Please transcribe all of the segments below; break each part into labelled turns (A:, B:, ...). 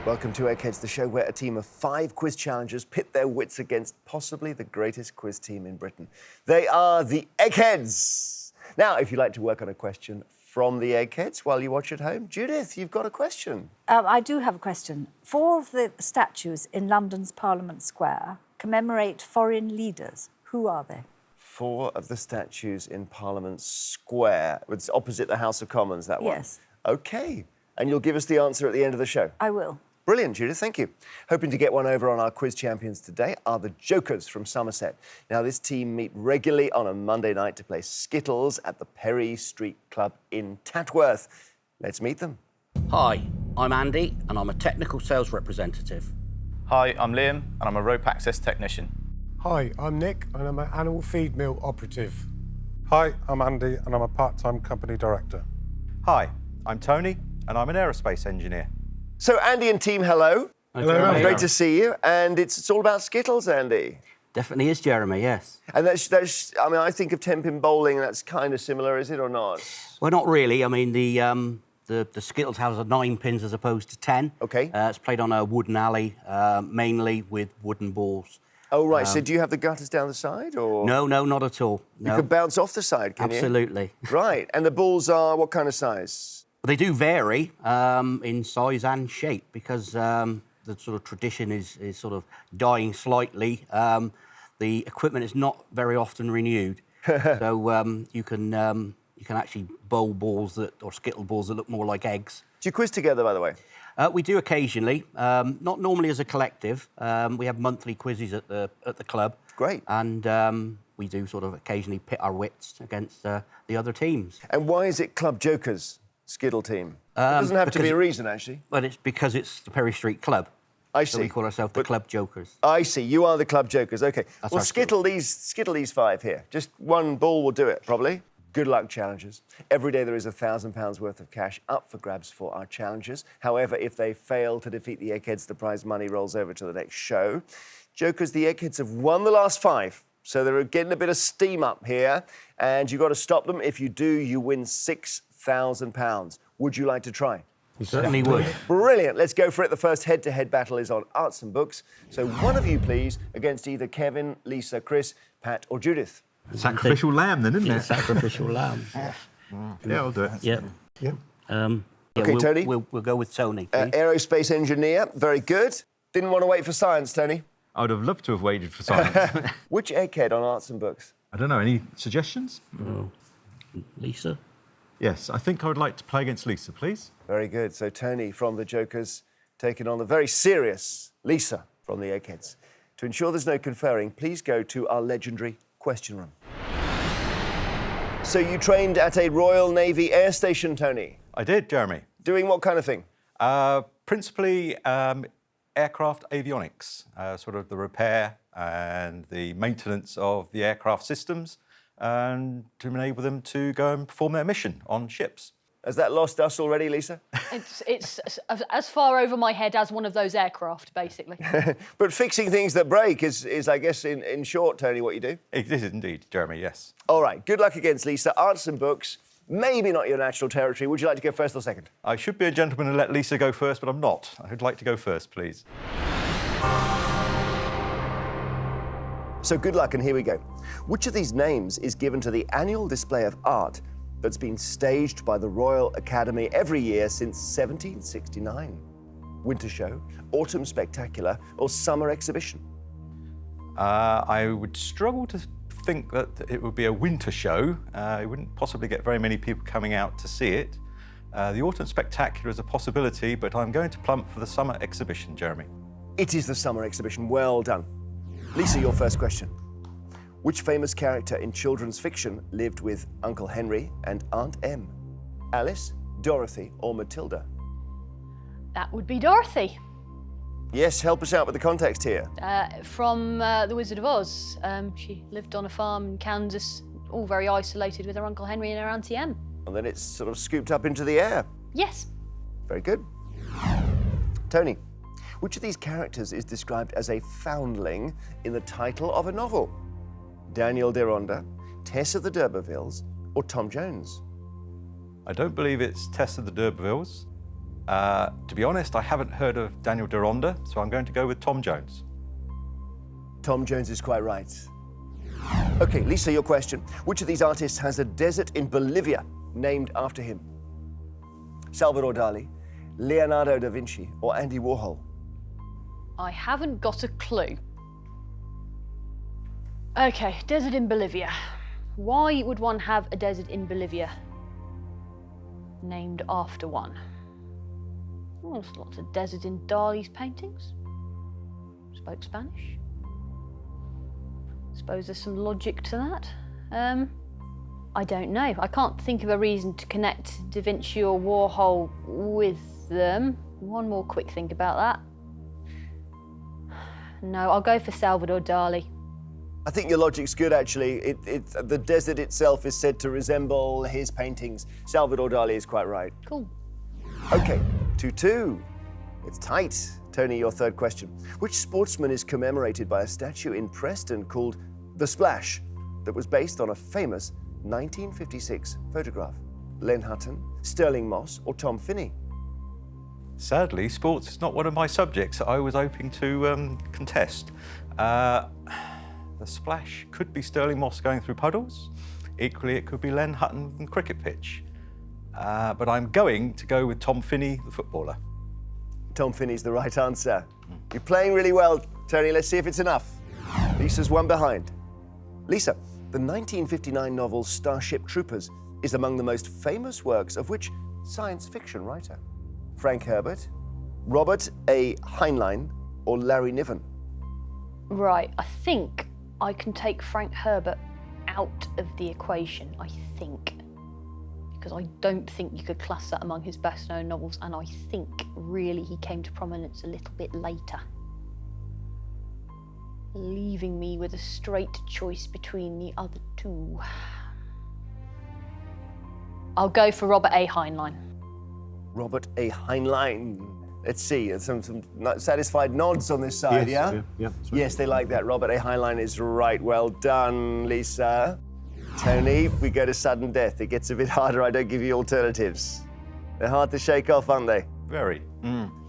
A: Welcome to Eggheads, the show where a team of 5 quiz challengers pit their wits against possibly the greatest quiz team in Britain. They are the Eggheads. Now, if you'd like to work on a question from the Eggheads while you watch at home, Judith, you've got a question.
B: I do have a question. 4 of the statues in London's Parliament Square commemorate foreign leaders. Who are they?
A: 4 of the statues in Parliament Square. It's opposite the House of Commons, that one?
B: Yes.
A: OK. And you'll give us the answer at the end of the show?
B: I will.
A: Brilliant, Judith, thank you. Hoping to get one over on our quiz champions today are the Jokers from Somerset. Now, this team meet regularly on a Monday night to play Skittles at the Perry Street Club in Tatworth. Let's meet them.
C: Hi, I'm Andy, and I'm a technical sales representative.
D: Hi, I'm Liam, and I'm a rope access technician.
E: Hi, I'm Nick, and I'm an animal feed mill operative.
F: Hi, I'm Andy, and I'm a part-time company director.
G: Hi, I'm Tony, and I'm an aerospace engineer.
A: So, Andy and team, hello.
C: Hello.
A: Great to see you. And it's all about Skittles, Andy.
C: Definitely is, Jeremy, yes.
A: And I mean, I think of 10-pin bowling, and that's kind of similar, is it, or not?
C: Well, not really. I mean, the Skittles has 9 pins as opposed to 10.
A: OK.
C: It's played on a wooden alley, mainly with wooden balls.
A: Oh, right. So do you have the gutters down the side, or...?
C: No, not at all. No.
A: You could bounce off the side, can
C: Absolutely.
A: you? Right. And the balls are what kind of size?
C: They do vary in size and shape because the sort of tradition is sort of dying slightly. The equipment is not very often renewed, so you can actually bowl balls or skittle balls that look more like eggs.
A: Do you quiz together, by the way?
C: We do occasionally, not normally as a collective. We have monthly quizzes at the club.
A: Great.
C: And we do sort of occasionally pit our wits against the other teams.
A: And why is it Club Jokers Skittle team? It doesn't have to be a reason, actually.
C: But it's because it's the Perry Street Club.
A: I see.
C: So we call ourselves the Club Jokers.
A: I see. You are the Club Jokers. OK.
C: That's
A: well,
C: our
A: skittle these 5 here. Just one ball will do it, probably. Good luck, challengers. Every day there is £1,000 worth of cash up for grabs for our challengers. However, if they fail to defeat the Eggheads, the prize money rolls over to the next show. Jokers, the Eggheads have won the last 5, so they're getting a bit of steam up here, and you've got to stop them. If you do, you win £6,000. Would you like to try?
C: We certainly would.
A: Brilliant. Let's go for it. The first head-to-head battle is on arts and books. So one of you, please, against either Kevin, Lisa, Chris, Pat or Judith.
G: Sacrificial lamb, then, isn't it?
C: Sacrificial lamb.
G: Yeah, I'll do it.
C: Yep.
E: Yep.
A: OK, Tony?
C: We'll go with Tony, please.
A: Aerospace engineer. Very good. Didn't want to wait for science, Tony.
G: I would have loved to have waited for science.
A: Which egghead on arts and books?
G: I don't know, any suggestions?
C: Lisa?
G: Yes, I think I would like to play against Lisa, please.
A: Very good. So Tony from the Jokers taking on the very serious Lisa from the Eggheads. To ensure there's no conferring, please go to our legendary question room. So you trained at a Royal Navy air station, Tony?
G: I did, Jeremy.
A: Doing what kind of thing?
G: Principally aircraft avionics, sort of the repair and the maintenance of the aircraft systems, and to enable them to go and perform their mission on ships.
A: Has that lost us already, Lisa?
H: It's as far over my head as one of those aircraft, basically.
A: But fixing things that break is I guess, in short, Tony, what you do?
G: It is indeed, Jeremy, yes.
A: All right, good luck against Lisa. Arts and books, maybe not your natural territory. Would you like to go first or second?
G: I should be a gentleman and let Lisa go first, but I'm not. I would like to go first, please.
A: So good luck, and here we go. Which of these names is given to the annual display of art that's been staged by the Royal Academy every year since 1769? Winter show, autumn spectacular, or summer exhibition?
G: I would struggle to think that it would be a winter show. You wouldn't possibly get very many people coming out to see it. The autumn spectacular is a possibility, but I'm going to plump for the summer exhibition, Jeremy.
A: It is the summer exhibition. Well done. Lisa, your first question. Which famous character in children's fiction lived with Uncle Henry and Aunt Em? Alice, Dorothy, or Matilda?
H: That would be Dorothy.
A: Yes, help us out with the context here.
H: From The Wizard of Oz. She lived on a farm in Kansas, all very isolated with her Uncle Henry and her Auntie Em.
A: And then it's sort of scooped up into the air.
H: Yes.
A: Very good. Tony, which of these characters is described as a foundling in the title of a novel? Daniel Deronda, Tess of the D'Urbervilles, or Tom Jones?
G: I don't believe it's Tess of the D'Urbervilles. To be honest, I haven't heard of Daniel Deronda, so I'm going to go with Tom Jones.
A: Tom Jones is quite right. OK, Lisa, your question. Which of these artists has a desert in Bolivia named after him? Salvador Dali, Leonardo da Vinci, or Andy Warhol?
H: I haven't got a clue. Okay, desert in Bolivia. Why would one have a desert in Bolivia named after one? Well, there's lots of desert in Dali's paintings. Spoke Spanish. Suppose there's some logic to that. I don't know. I can't think of a reason to connect Da Vinci or Warhol with them. One more quick think about that. No, I'll go for Salvador Dali.
A: I think your logic's good, actually. The desert itself is said to resemble his paintings. Salvador Dali is quite right.
H: Cool.
A: OK, 2-2. It's tight. Tony, your third question. Which sportsman is commemorated by a statue in Preston called The Splash that was based on a famous 1956 photograph? Len Hutton, Sterling Moss, or Tom Finney?
G: Sadly, sports is not one of my subjects that I was hoping to contest. The Splash could be Sterling Moss going through puddles. Equally, it could be Len Hutton from the cricket pitch. But I'm going to go with Tom Finney, the footballer.
A: Tom Finney's the right answer. You're playing really well, Tony. Let's see if it's enough. Lisa's one behind. Lisa, the 1959 novel Starship Troopers is among the most famous works of which science fiction writer? Frank Herbert, Robert A. Heinlein, or Larry Niven?
H: Right, I think I can take Frank Herbert out of the equation, I think. Because I don't think you could class that among his best-known novels, and I think really he came to prominence a little bit later. Leaving me with a straight choice between the other two. I'll go for Robert A. Heinlein.
A: Robert A. Heinlein. Let's see, some satisfied nods on this side,
C: Yes,
A: yeah?
C: that's right.
A: Yes, they like that. Robert A. Heinlein is right. Well done, Lisa. Tony, we go to sudden death. It gets a bit harder. I don't give you alternatives. They're hard to shake off, aren't they?
G: Very.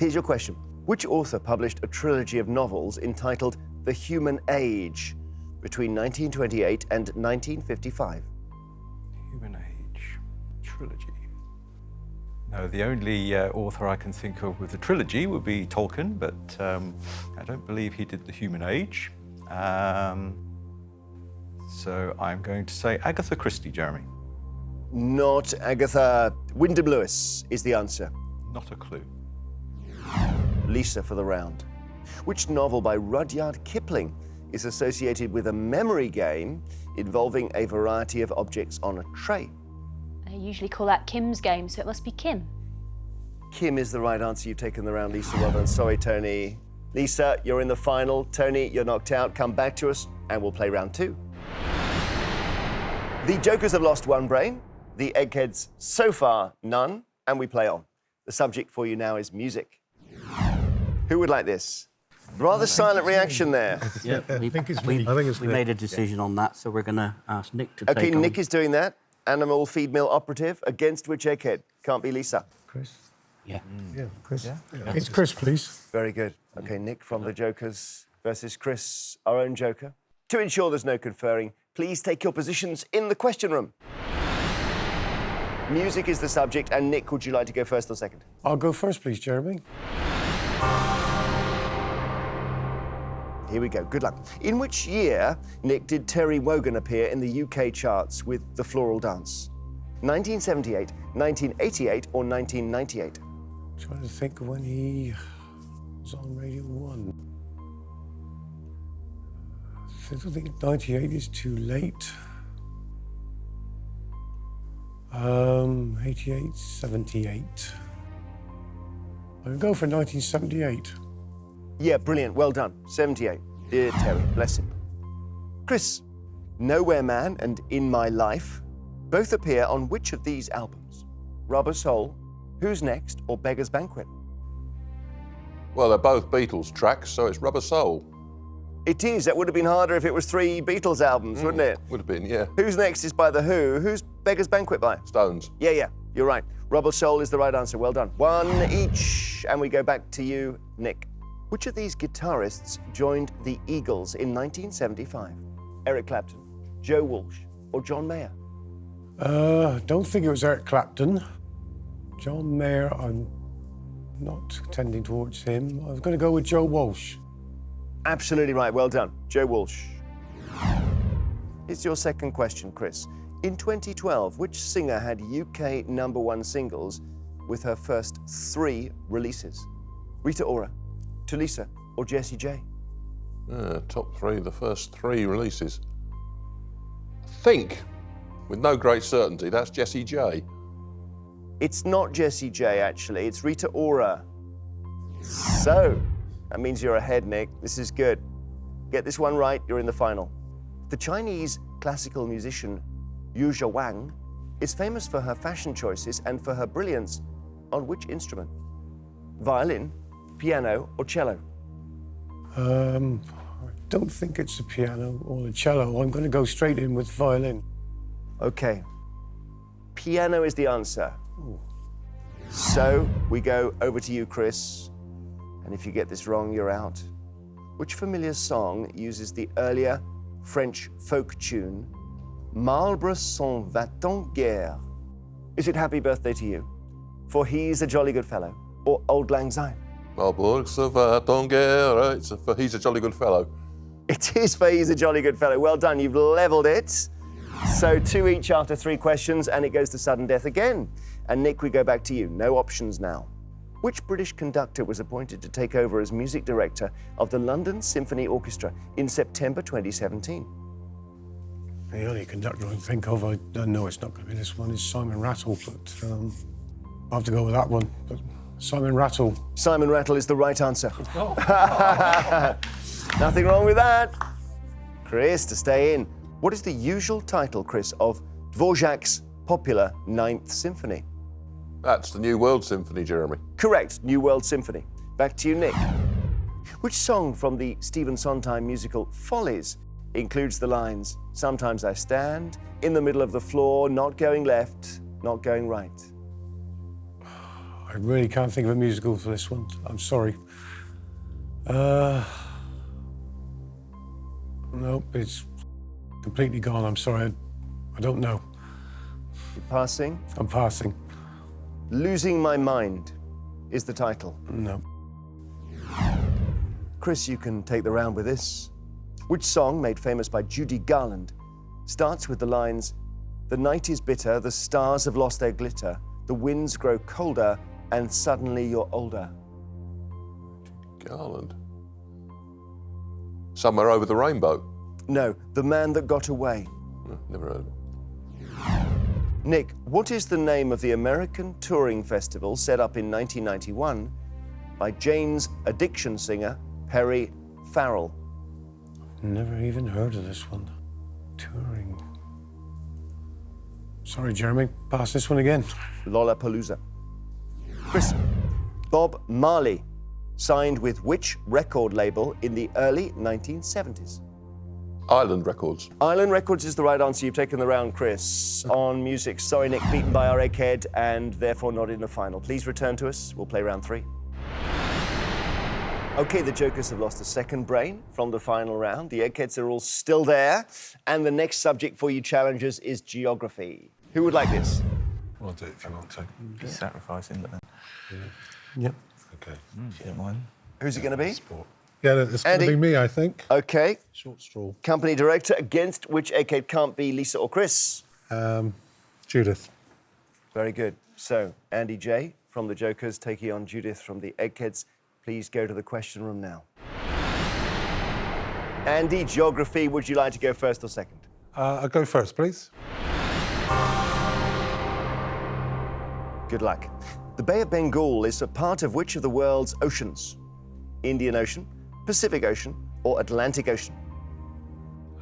A: Here's your question. Which author published a trilogy of novels entitled The Human Age between 1928 and 1955?
G: Human Age trilogy. No, the only author I can think of with the trilogy would be Tolkien, but I don't believe he did The Human Age. So I'm going to say Agatha Christie, Jeremy.
A: Not Agatha. Wyndham Lewis is the answer.
G: Not a clue.
A: Lisa for the round. Which novel by Rudyard Kipling is associated with a memory game involving a variety of objects on a tray?
H: I usually call that Kim's game, so it must be Kim.
A: Kim is the right answer. You've taken the round, Lisa. Well done. Sorry, Tony. Lisa, you're in the final. Tony, you're knocked out. Come back to us and we'll play round two. The Jokers have lost one brain. The Eggheads, so far, none. And we play on. The subject for you now is music. Who would like this? Rather silent reaction there.
C: Yeah,
E: I think it's me.
C: we made a decision on that, so we're going to ask Nick to
A: OK,
C: take on.
A: Nick is doing that. Animal feed mill operative. Against which egghead? Can't be Lisa.
E: Chris?
C: Yeah.
E: Yeah, Chris. Yeah. It's Chris, please.
A: Very good. OK, Nick from the Jokers versus Chris, our own Joker. To ensure there's no conferring, please take your positions in the question room. Music is the subject, and Nick, would you like to go first or second?
E: I'll go first, please, Jeremy.
A: Here we go. Good luck. In which year, Nick, did Terry Wogan appear in the UK charts with The Floral Dance? 1978, 1988, or 1998?
E: Trying to think of when he was on Radio 1. I don't think 98 is too late. 88, 78. I can go for 1978.
A: Yeah, brilliant. Well done. 78. Dear Terry, bless him. Chris, Nowhere Man and In My Life both appear on which of these albums? Rubber Soul, Who's Next, or Beggar's Banquet?
I: Well, they're both Beatles tracks, so it's Rubber Soul.
A: It is. That would have been harder if it was 3 Beatles albums, wouldn't it?
I: Would have been, yeah.
A: Who's Next is by The Who. Who's Beggar's Banquet by?
I: Stones.
A: Yeah. You're right. Rubber Soul is the right answer. Well done. One each. And we go back to you, Nick. Which of these guitarists joined the Eagles in 1975? Eric Clapton, Joe Walsh, or John Mayer?
E: Don't think it was Eric Clapton. John Mayer, I'm not tending towards him. I was going to go with Joe Walsh.
A: Absolutely right. Well done. Joe Walsh. It's your second question, Chris. In 2012, which singer had UK #1 singles with her first 3 releases? Rita Ora, Tulisa, or Jessie J?
I: Top 3, the first 3 releases. I think, with no great certainty, that's Jessie J.
A: It's not Jessie J, actually. It's Rita Ora. So, that means you're ahead, Nick. This is good. Get this one right, you're in the final. The Chinese classical musician Yu Zhawang is famous for her fashion choices and for her brilliance on which instrument? Violin, piano, or cello?
E: I don't think it's the piano or the cello. I'm going to go straight in with violin.
A: Okay. Piano is the answer. So we go over to you, Chris. And if you get this wrong, you're out. Which familiar song uses the earlier French folk tune, Marbre s'en va en guerre? Is it Happy Birthday to You, For He's a Jolly Good Fellow, or Auld Lang Syne?
I: Marbre s'en va en guerre. It's for He's a Jolly Good Fellow.
A: It is For He's a Jolly Good Fellow. Well done, you've leveled it. So 2 each after 3 questions, and it goes to sudden death again. And Nick, we go back to you. No options now. Which British conductor was appointed to take over as music director of the London Symphony Orchestra in September 2017?
E: The only conductor I can think of, I know it's not going to be this one, is Simon Rattle, but I'll have to go with that one. But Simon Rattle.
A: Simon Rattle is the right answer. Nothing wrong with that. Chris, to stay in. What is the usual title, Chris, of Dvorak's popular 9th Symphony?
I: That's the New World Symphony, Jeremy.
A: Correct, New World Symphony. Back to you, Nick. Which song from the Stephen Sondheim musical Follies includes the lines, "Sometimes I stand, in the middle of the floor, not going left, not going right"?
E: I really can't think of a musical for this one. I'm sorry. Nope, it's completely gone. I'm sorry. I don't know.
A: You're passing.
E: I'm passing.
A: Losing My Mind is the title.
E: No.
A: Chris, you can take the round with this. Which song, made famous by Judy Garland, starts with the lines, "The night is bitter, the stars have lost their glitter, the winds grow colder, and suddenly you're older"?
I: Garland. Somewhere Over the Rainbow.
A: No, The Man That Got Away.
I: Never heard of it.
A: Nick, what is the name of the American touring festival set up in 1991 by Jane's addiction singer, Perry Farrell?
E: Never even heard of this one. Touring. Sorry, Jeremy. Pass this one again.
A: Lollapalooza. Chris, Bob Marley signed with which record label in the early 1970s?
I: Island Records.
A: Island Records is the right answer. You've taken the round, Chris. On music, sorry, Nick, beaten by our Egghead and therefore not in the final. Please return to us. We'll play round 3. Okay, the Jokers have lost a second brain from the final round. The Eggheads are all still there. And the next subject for you challengers is geography. Who would like this?
F: I'll do it if you want to.
D: Be sacrificing, but then
E: Yep.
F: Okay.
D: if you don't mind.
A: Who's it going to be?
F: Sport. Yeah, it's going to
A: Andy.
F: be me, I think.
A: Okay.
F: Short straw.
A: Company director, against which Egghead can't be Lisa or Chris?
F: Judith.
A: Very good. So, Andy J. from the Jokers taking on Judith from the Eggheads. Please go to the question room now. Andy, geography, would you like to go first or second?
F: I'll go first, please.
A: Good luck. The Bay of Bengal is a part of which of the world's oceans? Indian Ocean, Pacific Ocean, or Atlantic Ocean?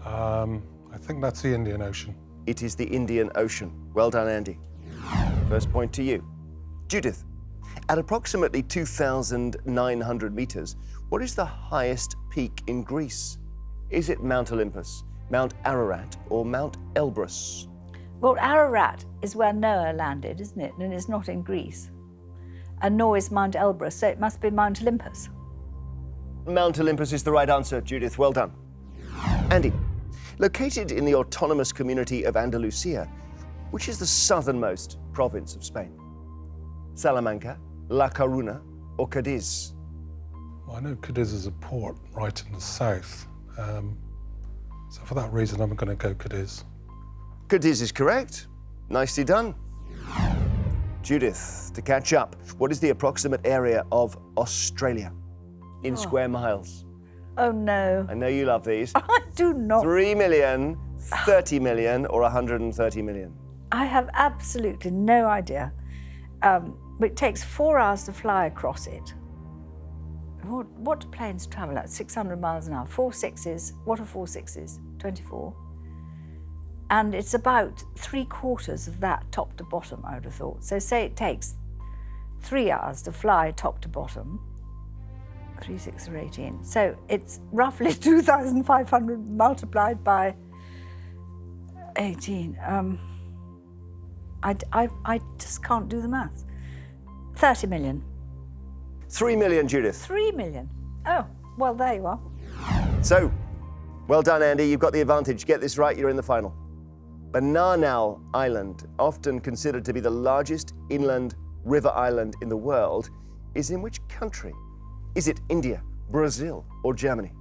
F: I think that's the Indian Ocean.
A: It is the Indian Ocean. Well done, Andy. First point to you. Judith, at approximately 2,900 meters, what is the highest peak in Greece? Is it Mount Olympus, Mount Ararat, or Mount Elbrus?
B: Well, Ararat is where Noah landed, isn't it? And it's not in Greece. And nor is Mount Elbrus, so it must be Mount Olympus.
A: Mount Olympus is the right answer, Judith. Well done. Andy, located in the autonomous community of Andalusia, which is the southernmost province of Spain? Salamanca, La Coruña, or Cadiz?
F: Well, I know Cadiz is a port right in the south. So for that reason, I'm going to go Cadiz.
A: Cadiz is correct. Nicely done. Judith, to catch up, what is the approximate area of Australia in square miles?
B: Oh, no.
A: I know you love these.
B: I do not.
A: 3 million, 30 million, or 130 million?
B: I have absolutely no idea. It takes 4 hours to fly across it. What do planes travel at? 600 miles an hour. 4 sixes. What are 4 sixes? 24. And it's about 3/4 of that top to bottom, I would have thought. So say it takes 3 hours to fly top to bottom. 3, 6, or 18. So it's roughly 2,500 multiplied by 18. I just can't do the maths. 30 million.
A: 3 million, Judith.
B: 3 million. Oh, well, there you are.
A: So, well done, Andy. You've got the advantage. Get this right, you're in the final. Bananao Island, often considered to be the largest inland river island in the world, is in which country? Is it India, Brazil, or Germany?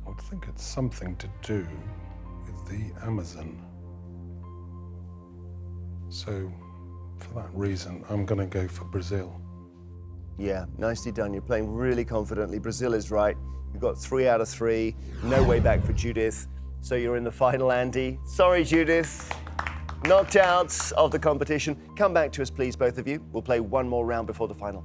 F: I would think it's something to do with the Amazon. So for that reason, I'm going to go for Brazil.
A: Yeah, nicely done. You're playing really confidently. Brazil is right. You've got 3 out of 3. No way back for Judith. So you're in the final, Andy. Sorry, Judith. Knocked out of the competition. Come back to us, please, both of you. We'll play one more round before the final.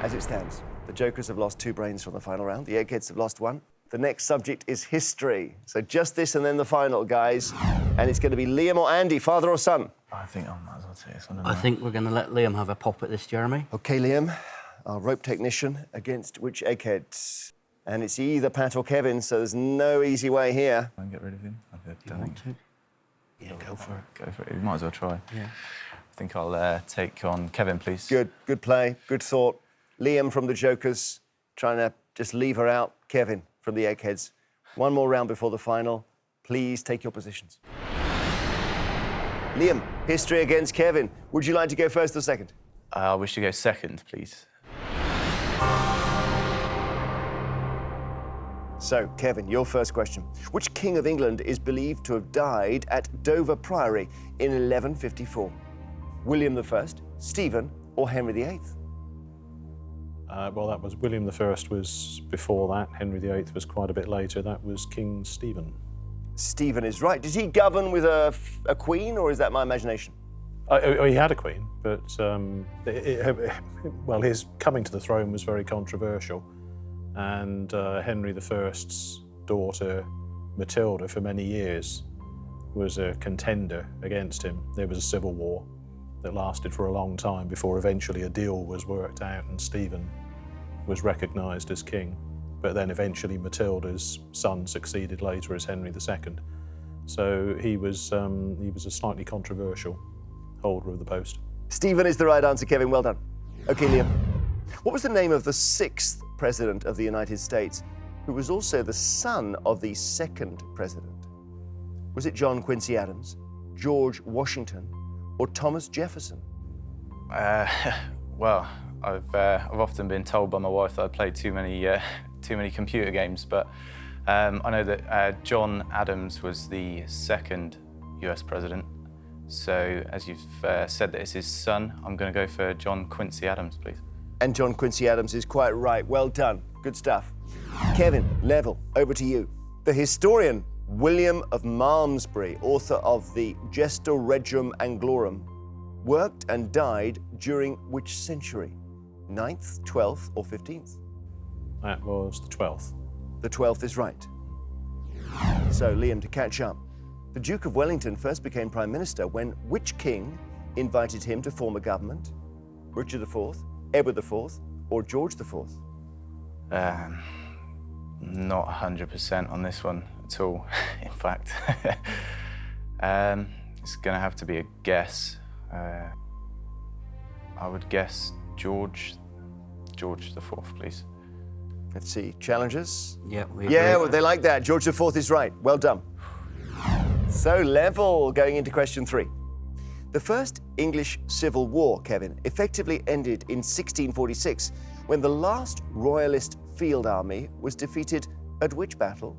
A: As it stands, the Jokers have lost 2 brains from the final round. The Eggheads have lost 1. The next subject is history. So just this and then the final, guys. And it's going to be Liam or Andy, father or son?
D: I think I might as well take this one.
C: I think we're going to let Liam have a pop at this, Jeremy.
A: OK, Liam, our rope technician, against which Egghead? And it's either Pat or Kevin, so there's no easy way here.
D: Can I get rid of him? I
C: You
D: don't
C: want
D: think.
C: to? Yeah, go for it.
D: Go for it. You might as well try.
C: Yeah.
D: I think I'll take on Kevin, please.
A: Good play, good thought. Liam from the Jokers, trying to just leave her out. Kevin from the Eggheads. One more round before the final. Please take your positions. Liam, history against Kevin. Would you like to go first or second?
D: I wish to go second, please.
A: So, Kevin, your first question. Which king of England is believed to have died at Dover Priory in 1154? William I, Stephen, or Henry VIII?
J: Well, that was William I was before that. Henry VIII was quite a bit later. That was King Stephen.
A: Stephen is right. Did he govern with a queen, or is that my imagination?
J: He had a queen, but well, his coming to the throne was very controversial. And Henry I's daughter, Matilda, for many years was a contender against him. There was a civil war that lasted for a long time before eventually a deal was worked out and Stephen was recognised as king. But then eventually Matilda's son succeeded later as Henry II. So he was a slightly controversial holder of the post.
A: Stephen is the right answer, Kevin. Well done. OK, Liam. What was the name of the 6th President of the United States, who was also the son of the 2nd President? Was it John Quincy Adams, George Washington, or Thomas Jefferson?
D: Well, I've often been told by my wife that I played too many computer games, but I know that John Adams was the 2nd US president. So as you've said that it's his son, I'm going to go for John Quincy Adams, please.
A: And John Quincy Adams is quite right. Well done. Good stuff. Kevin, level, over to you. The historian William of Malmesbury, author of the Gesta Regum Anglorum, worked and died during which century? 9th, 12th, or 15th?
J: That was the 12th.
A: The 12th is right. So, Liam, to catch up. The Duke of Wellington first became Prime Minister when which king invited him to form a government? Richard IV, Edward IV, or George IV?
D: Not 100% on this one. at all, in fact. It's going to have to be a guess. I would guess George the Fourth, please.
A: Let's see, challengers?
C: Yeah, we
A: Yeah,
C: agree.
A: well, they like that. George IV is right. Well done. So level going into question 3. The First English Civil War, Kevin, effectively ended in 1646 when the last Royalist field army was defeated at which battle?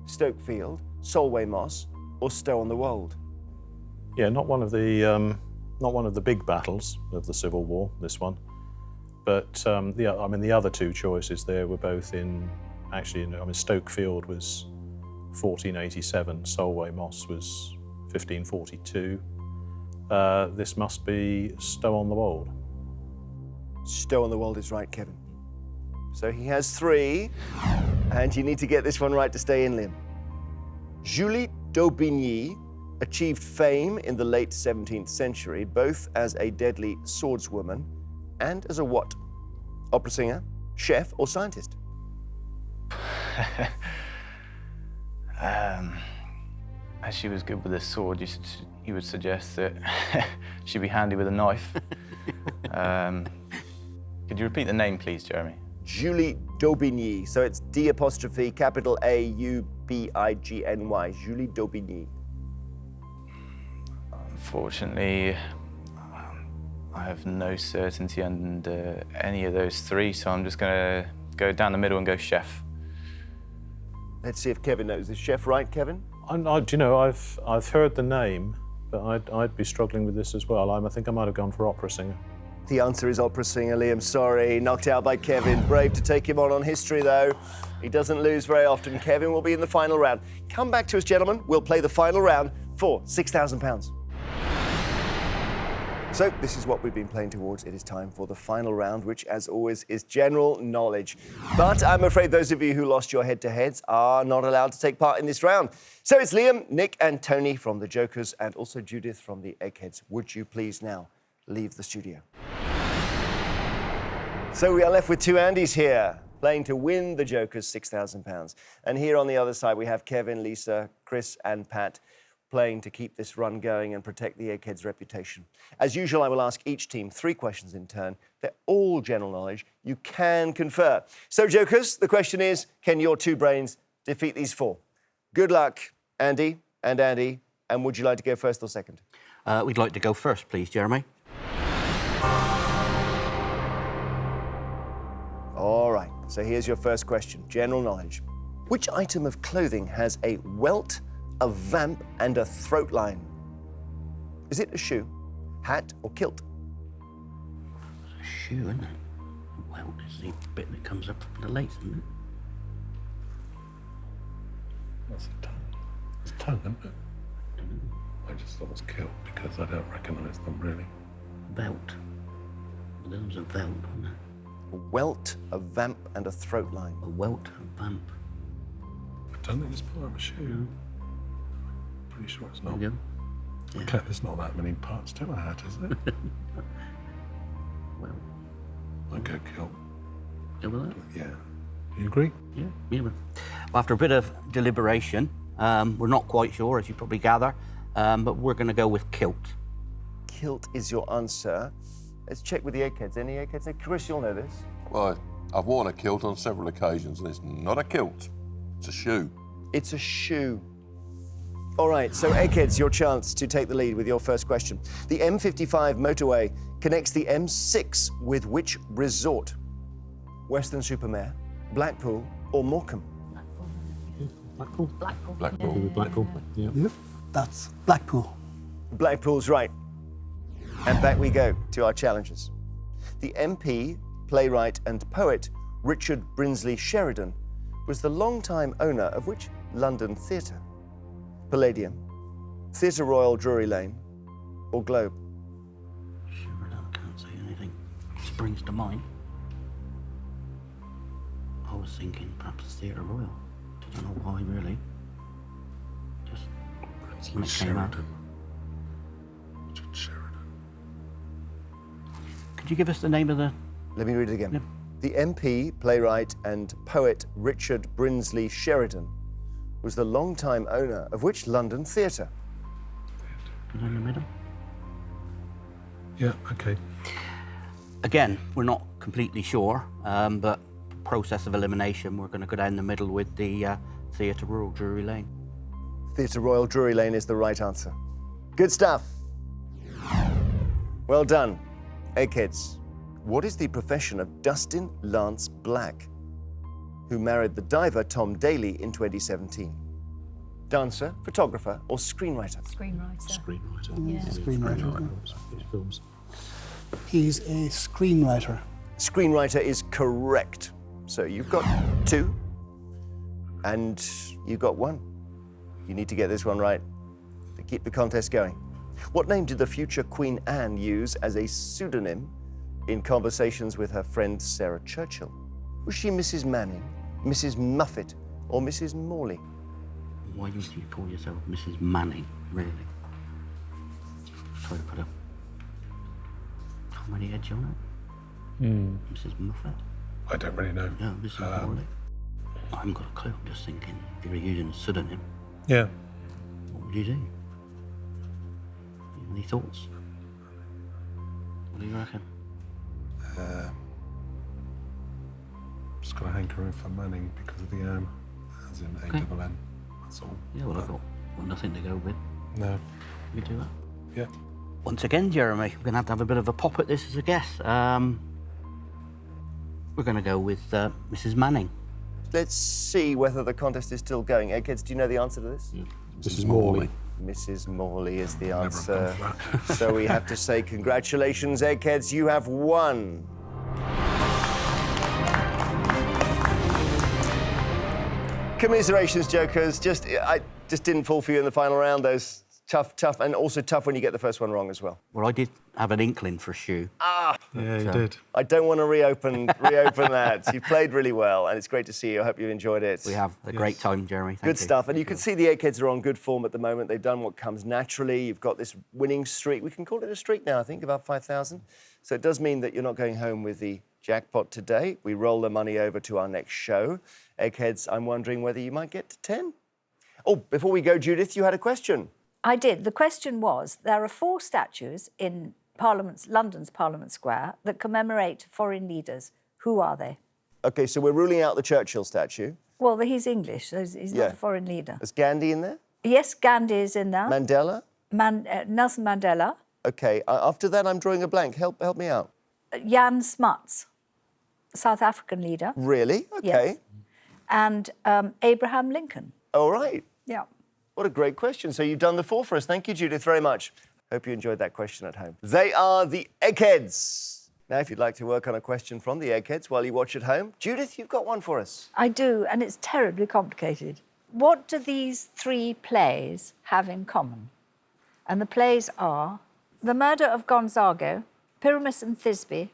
A: Stoke Field, Solway Moss, or Stow-on-the-Wold?
J: Yeah, not one of the big battles of the Civil War, this one. But the other two choices there were both Stoke Field was 1487, Solway Moss was 1542. This must be Stow-on-the-Wold.
A: Stow-on-the-Wold is right, Kevin. So he has 3, and you need to get this one right to stay in, Liam. Julie d'Aubigny achieved fame in the late 17th century, both as a deadly swordswoman and as a what? Opera singer, chef, or scientist?
D: As she was good with a sword, you would suggest that she'd be handy with a knife. Could you repeat the name, please, Jeremy?
A: Julie d'Aubigny. So it's D''A''Aubigny, Julie d'Aubigny.
D: Unfortunately, I have no certainty under any of those 3, so I'm just going to go down the middle and go chef.
A: Let's see if Kevin knows. Is chef right, Kevin?
J: I've heard the name, but I'd be struggling with this as well. I think I might have gone for opera singer.
A: The answer is opera singer, Liam. Sorry, knocked out by Kevin. Brave to take him on history, though. He doesn't lose very often. Kevin will be in the final round. Come back to us, gentlemen. We'll play the final round for £6,000. So this is what we've been playing towards. It is time for the final round, which, as always, is general knowledge. But I'm afraid those of you who lost your head-to-heads are not allowed to take part in this round. So it's Liam, Nick and Tony from the Jokers and also Judith from the Eggheads. Would you please now leave the studio? So we are left with 2 Andys here, playing to win the Jokers £6,000. And here on the other side, we have Kevin, Lisa, Chris and Pat, playing to keep this run going and protect the Eggheads' reputation. As usual, I will ask each team 3 questions in turn. They're all general knowledge. You can confer. So, Jokers, the question is, can your 2 brains defeat these 4? Good luck, Andy and Andy. And would you like to go first or second?
C: We'd like to go first, please, Jeremy.
A: All right, so here's your first question, general knowledge. Which item of clothing has a welt, a vamp and a throat line? Is it a shoe, hat or kilt?
C: It's a shoe, isn't it? Well, it's the bit that comes up from the legs, isn't it?
F: That's a tongue. It's a tongue, isn't it? I just thought it was kilt because I don't recognise them really.
C: Belt. There was a velt, wasn't there?
A: A welt, a vamp and a throat line.
C: A welt, a vamp.
F: I don't think it's part of a shoe. Pretty sure it's not.
C: There you go. Yeah.
F: Okay, there's not that many parts to a hat, is there?
C: Well,
F: I go kilt.
C: go with that?
F: Yeah. Do you agree?
C: Yeah. Well, after a bit of deliberation, we're not quite sure, as you probably gather, but we're going to go with kilt.
A: Kilt is your answer. Let's check with the Eggheads. Any Eggheads? Chris, you'll know this.
I: Well, I've worn a kilt on several occasions, and it's not a kilt. It's a shoe.
A: It's a shoe. All right, so Eggheads, your chance to take the lead with your first question. The M55 motorway connects the M6 with which resort? Weston-super-Mare, Blackpool or Morecambe?
J: Blackpool?
H: Blackpool.
I: Blackpool.
J: Blackpool. Yeah.
K: Yep, that's Blackpool.
A: Blackpool's right. And back we go to our challengers. The MP, playwright and poet Richard Brinsley Sheridan was the long-time owner of which London theatre? Palladium, Theatre Royal Drury Lane or Globe?
C: Sure, I can't say anything springs to mind. I was thinking perhaps Theatre Royal. I don't know why, really. Just when it came out.
F: Sheridan. Richard Sheridan.
C: Could you give us the name of the...
A: Let me read it again.
C: Yep.
A: The MP, playwright and poet Richard Brinsley Sheridan was the long-time owner of which London theatre?
C: In the middle.
F: Yeah, okay.
C: Again, we're not completely sure, but process of elimination, we're going to go down the middle with the Theatre Royal Drury Lane.
A: Theatre Royal Drury Lane is the right answer. Good stuff. Well done. Eggheads, what is the profession of Dustin Lance Black, who married the diver Tom Daly in 2017? Dancer, photographer, or screenwriter?
B: Screenwriter.
J: Screenwriter.
B: Yeah.
K: Screenwriter.
J: His films.
K: He's a screenwriter.
A: Screenwriter is correct. So you've got 2, and you've got 1. You need to get this one right to keep the contest going. What name did the future Queen Anne use as a pseudonym in conversations with her friend Sarah Churchill? Was she Mrs. Manning, Mrs. Muffet, or Mrs. Morley?
C: Why would you call yourself Mrs. Manning, really? Try to put a comedy edge on it. Mrs. Muffet?
F: I don't really know.
C: No, Mrs. Morley. I haven't got a clue. I'm just thinking, if you were using a pseudonym,
F: Yeah.
C: what would you do? Any thoughts? What do you reckon?
F: Just got a hankering for Manning because of the as in A-double-N. That's all.
C: Yeah, well, I've got nothing to go with.
F: No.
C: You do that?
F: Yeah.
C: Once again, Jeremy, we're going to have a bit of a pop at this as a guess. We're going to go with Mrs. Manning.
A: Let's see whether the contest is still going. Eggheads, do you know the answer to this?
J: Mrs. Morley.
A: Mrs. Morley is the
F: Never
A: answer.
F: have gone for that.
A: So we have to say congratulations, Eggheads, you have won. Commiserations, Jokers. I just didn't fall for you in the final round. Those tough, and also tough when you get the first one wrong as well.
C: Well, I did have an inkling for a shoe.
F: Yeah, you did.
A: I don't want to reopen that. You played really well, and it's great to see you. I hope you enjoyed it.
C: We have a great time, Jeremy. Thank
A: Good
C: you.
A: stuff. And you can see the Eggheads are on good form at the moment. They've done what comes naturally. You've got this winning streak. We can call it a streak now, I think, about 5,000. So it does mean that you're not going home with the jackpot today. We roll the money over to our next show. Eggheads, I'm wondering whether you might get to 10. Oh, before we go, Judith, you had a question.
B: I did. The question was, there are 4 statues in London's Parliament Square that commemorate foreign leaders. Who are they?
A: OK, so we're ruling out the Churchill statue.
B: Well, he's English, so he's not a foreign leader.
A: Is Gandhi in there?
B: Yes, Gandhi is in there.
A: Mandela?
B: Nelson Mandela.
A: OK, after that, I'm drawing a blank. Help me out.
B: Jan Smuts, South African leader.
A: Really? OK.
B: Yes. And Abraham Lincoln.
A: All right.
B: Yeah.
A: What a great question. So you've done the 4 for us. Thank you, Judith, very much. Hope you enjoyed that question at home. They are the Eggheads. Now, if you'd like to work on a question from the Eggheads while you watch at home, Judith, you've got one for us.
B: I do, and it's terribly complicated. What do these 3 plays have in common? And the plays are The Murder of Gonzago, Pyramus and Thisbe,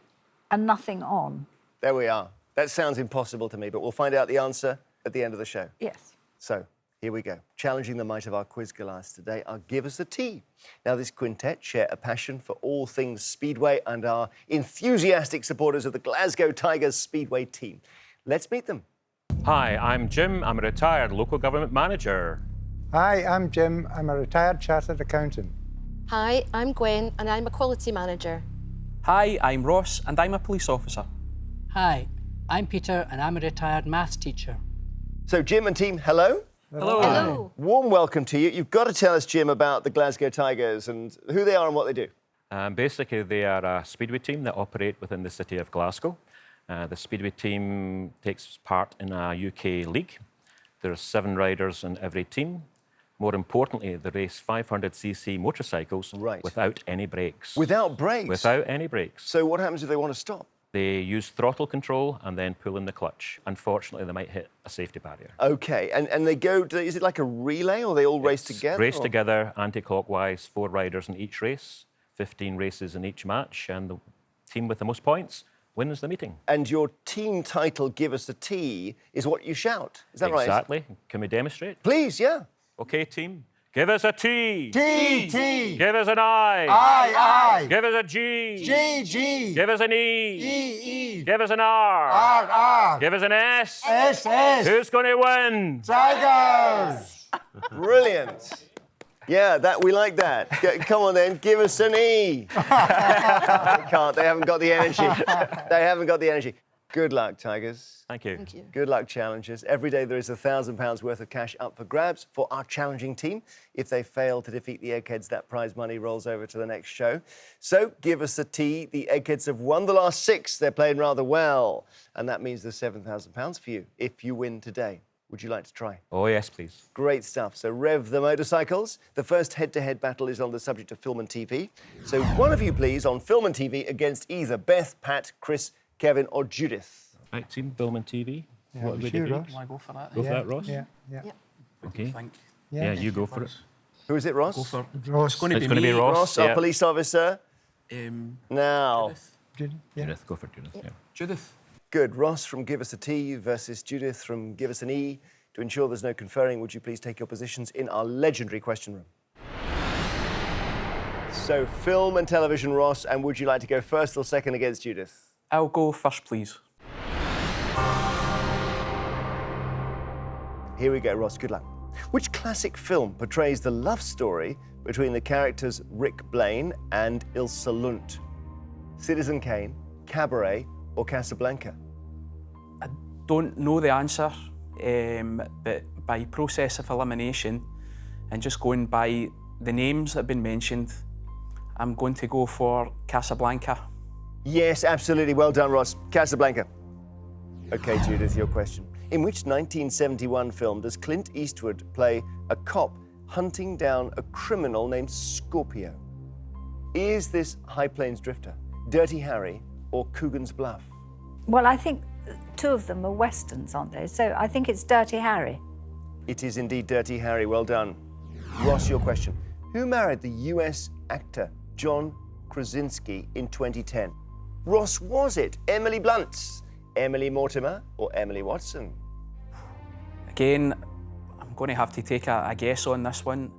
B: and Nothing On.
A: There we are. That sounds impossible to me, but we'll find out the answer at the end of the show.
B: Yes.
A: So, here we go. Challenging the might of our quiz galas today are Give Us a T. Now, this quintet share a passion for all things Speedway and are enthusiastic supporters of the Glasgow Tigers Speedway team. Let's meet them.
L: Hi, I'm Jim. I'm a retired local government manager.
M: Hi, I'm Jim. I'm a retired chartered accountant.
N: Hi, I'm Gwen and I'm a quality manager.
O: Hi, I'm Ross and I'm a police officer.
P: Hi, I'm Peter and I'm a retired maths teacher.
A: So, Jim and team, hello.
O: Hello.
N: Hello.
A: Warm welcome to you. You've got to tell us, Jim, about the Glasgow Tigers and who they are and what they do.
L: Basically, they are a speedway team that operate within the city of Glasgow. The speedway team takes part in a UK league. There are 7 riders in every team. More importantly, they race 500cc motorcycles without any brakes.
A: Without brakes?
L: Without any brakes.
A: So what happens if they want to stop?
L: They use throttle control and then pull in the clutch. Unfortunately, they might hit a safety barrier.
A: OK, and they go, is it like a relay or they all race together?
L: Race
A: or?
L: together, anti-clockwise, 4 riders in each race, 15 races in each match, and the team with the most points wins the meeting.
A: And your team title, Give Us a T, is what you shout. Is that right?
L: Exactly. Can we demonstrate?
A: Please, yeah.
L: OK, team. Give us a T.
Q: T, T.
L: Give us an I.
Q: I.
L: Give us a G.
Q: G, G.
L: Give us an
Q: E,
L: E.
Q: E.
L: Give us an R.
Q: R, R.
L: Give us an S.
Q: S, S.
L: Who's going to win?
Q: Tigers.
A: Brilliant. Yeah, we like that. Come on then, give us an E. They can't, they haven't got the energy. They haven't got the energy. Good luck, Tigers.
L: Thank you.
N: Thank you.
A: Good luck, challengers. Every day there is £1,000 worth of cash up for grabs for our challenging team. If they fail to defeat the Eggheads, that prize money rolls over to the next show. So give us a T. The Eggheads have won the last 6. They're playing rather well. And that means there's £7,000 for you if you win today. Would you like to try?
L: Oh, yes, please.
A: Great stuff. So rev the motorcycles. The first head-to-head battle is on the subject of film and TV. So one of you, please, on film and TV against either Beth, Pat, Chris, Kevin or Judith.
L: Right, team, film and TV.
M: Yeah,
L: What would
M: you,
L: it be?
M: Ross.
O: Want to go for that?
L: Go for that, Ross?
M: Yeah, yeah.
L: Okay.
M: Yeah.
L: Yeah, you go for it.
A: Who is it, Ross?
O: Go for
M: Ross.
O: It's going to
L: It's
O: be
L: going to
O: me.
L: be Ross.
A: Ross, our
L: yeah.
A: police officer. Now.
M: Judy, yeah.
L: Judith, go for it, Judith. Yeah.
O: Judith.
A: Good. Ross from Give Us a T versus Judith from Give Us an E. To ensure there's no conferring, would you please take your positions in our legendary question room? So, film and television, Ross, and would you like to go first or second against Judith?
O: I'll go first, please.
A: Here we go, Ross. Good luck. Which classic film portrays the love story between the characters Rick Blaine and Ilse Lunt? Citizen Kane, Cabaret, or Casablanca?
O: I don't know the answer, but by process of elimination and just going by the names that have been mentioned, I'm going to go for Casablanca.
A: Yes, absolutely. Well done, Ross. Casablanca. OK, Judith, your question. In which 1971 film does Clint Eastwood play a cop hunting down a criminal named Scorpio? Is this High Plains Drifter, Dirty Harry, or Coogan's Bluff?
B: Well, I think 2 of them are westerns, aren't they? So I think it's Dirty Harry.
A: It is indeed Dirty Harry. Well done. Ross, your question. Who married the US actor John Krasinski in 2010? Ross, was it Emily Blunt, Emily Mortimer, or Emily Watson?
O: Again, I'm going to have to take a guess on this one.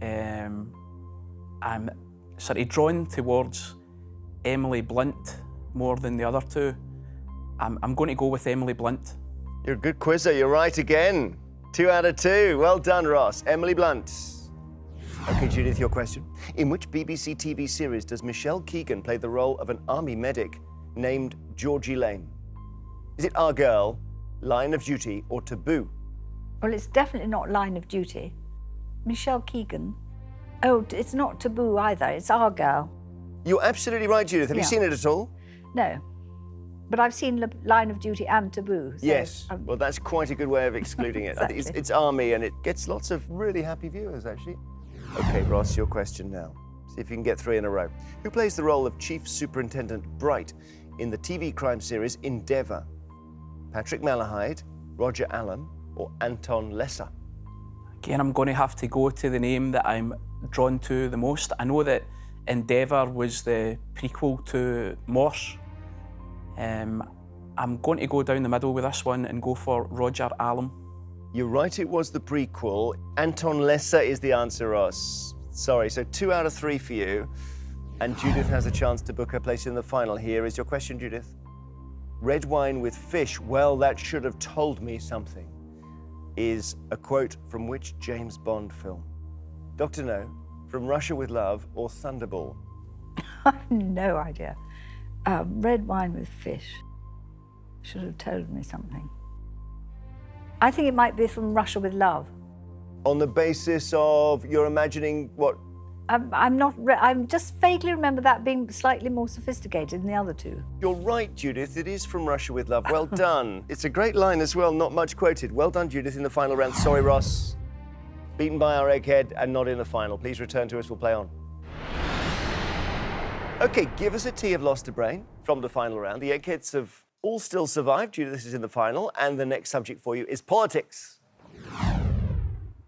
O: I'm sort of drawn towards Emily Blunt more than the other 2. I'm going to go with Emily Blunt.
A: You're a good quizzer. You're right again. 2 out of 2. Well done, Ross. Emily Blunt. OK, Judith, your question. In which BBC TV series does Michelle Keegan play the role of an army medic named Georgie Lane? Is it Our Girl, Line of Duty, or Taboo?
B: Well, it's definitely not Line of Duty. Michelle Keegan. Oh, it's not Taboo either. It's Our Girl.
A: You're absolutely right, Judith. Have you seen it at all?
B: No. But I've seen Line of Duty and Taboo. So,
A: Yes. Well, that's quite a good way of excluding it. I think
B: Exactly.
A: it's Army, and it gets lots of really happy viewers, actually. OK, Ross, your question now. See if you can get 3 in a row. Who plays the role of Chief Superintendent Bright in the TV crime series Endeavour? Patrick Malahide, Roger Allam, or Anton Lesser?
O: Again, I'm going to have to go to the name that I'm drawn to the most. I know that Endeavour was the prequel to Morse. I'm going to go down the middle with this one and go for Roger Allam.
A: You're right, it was the prequel. Anton Lesser is the answer, Ross. Sorry, so 2 out of 3 for you. And Judith has a chance to book her place in the final. Here is your question, Judith. Red wine with fish, well, that should have told me something, is a quote from which James Bond film? Dr. No, From Russia with Love, or Thunderball?
B: I have no idea. Red wine with fish should have told me something. I think it might be From Russia with Love.
A: On the basis of you're imagining what?
B: I'm just vaguely remember that being slightly more sophisticated than the other 2.
A: You're right, Judith. It is From Russia with Love. Well done. It's a great line as well, not much quoted. Well done, Judith, in the final round. Sorry, Ross. Beaten by our Egghead and not in the final. Please return to us. We'll play on. OK, Give Us a T have lost a brain from the final round. The Eggheads have all still survived. Judith is in the final. And the next subject for you is politics.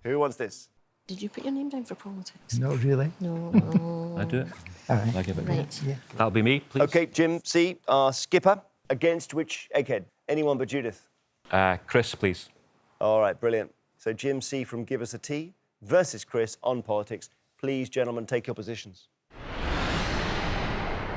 A: Who wants this?
N: Did you put your name down for politics?
M: Not really.
N: No.
L: I do it.
M: All right.
L: I give it.
N: Right.
M: Yeah.
L: That'll be me, please.
A: OK, Jim C., our skipper. Against which Egghead? Anyone but Judith?
L: Chris, please.
A: All right, brilliant. So Jim C. from Give Us a T versus Chris on politics. Please, gentlemen, take your positions.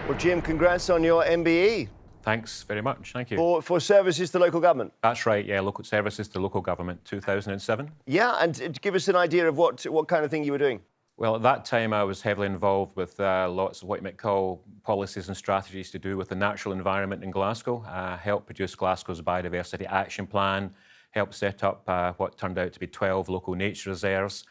A: Well, Jim, congrats on your MBE.
L: Thanks very much. Thank you.
A: For services to local government.
L: That's right, yeah, local services to local government, 2007.
A: Yeah, and give us an idea of what kind of thing you were doing.
L: Well, at that time, I was heavily involved with lots of what you might call policies and strategies to do with the natural environment in Glasgow. Helped produce Glasgow's Biodiversity Action Plan, helped set up what turned out to be 12 local nature reserves,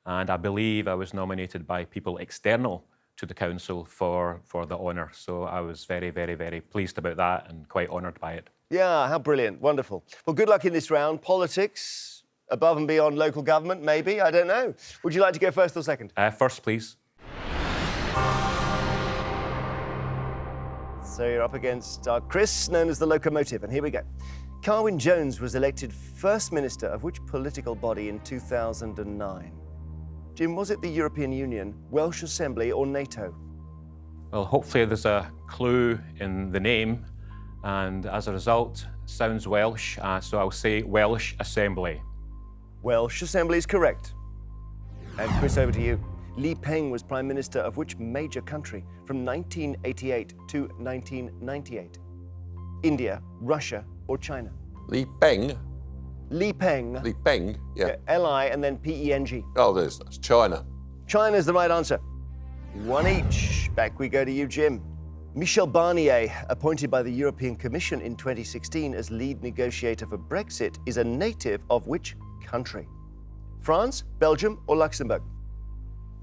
L: and I believe I was nominated by people external to the council for the honour. So I was very, very, very pleased about that and quite honoured by it.
A: Yeah, how brilliant. Wonderful. Well, good luck in this round. Politics, above and beyond local government, maybe. I don't know. Would you like to go first or second?
L: First, please.
A: So you're up against Chris, known as the Locomotive, and here we go. Carwyn Jones was elected First Minister of which political body in 2009? Jim, was it the European Union, Welsh Assembly or NATO?
L: Well, hopefully there's a clue in the name, and as a result, it sounds Welsh, so I'll say Welsh Assembly.
A: Welsh Assembly is correct. And Chris, over to you. Li Peng was Prime Minister of which major country from 1988 to 1998? India, Russia or China?
I: Li Peng?
A: Li Peng.
I: Li Peng, yeah.
A: L-I and then P-E-N-G.
I: Oh, that's China.
A: China's the right answer. One each. Back we go to you, Jim. Michel Barnier, appointed by the European Commission in 2016 as lead negotiator for Brexit, is a native of which country? France, Belgium or Luxembourg?